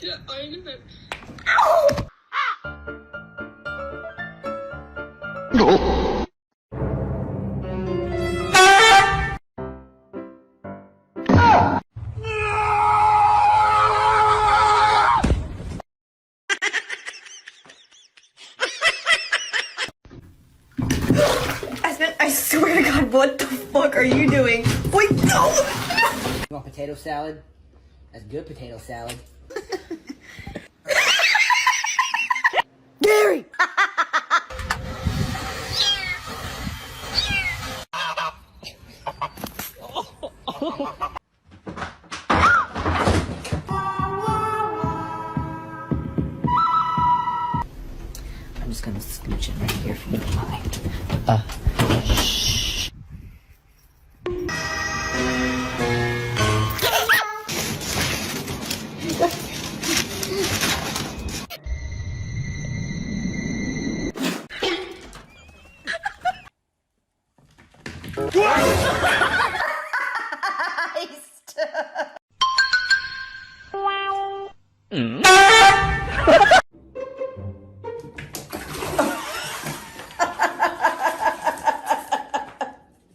Ya aynen. I swear to God, what the fuck are you doing? Wait, no! You want potato salad? That's good potato salad. Gary! I'm just gonna scooch in right here if you don't mind. Shh.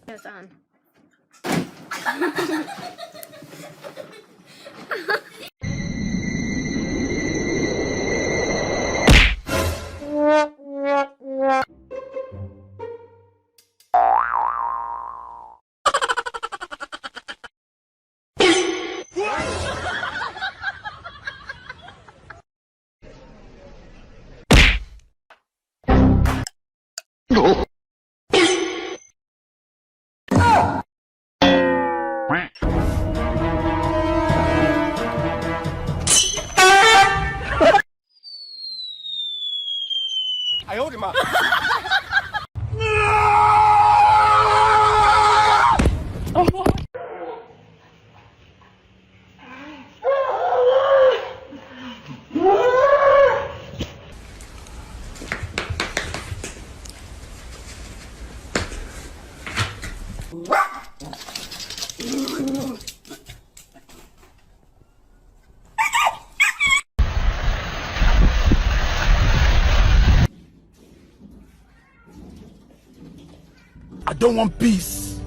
It's on. I don't want peace.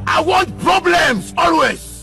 I want problems always.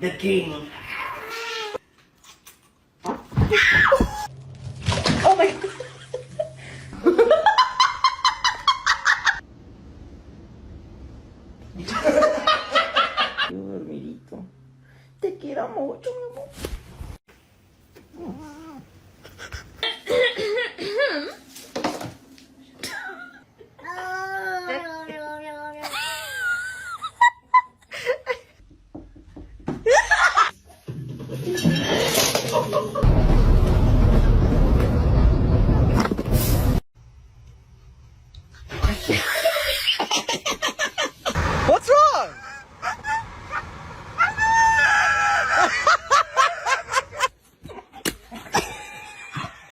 The king. Oh my God. Hermanito, te quiero mucho, mi amor.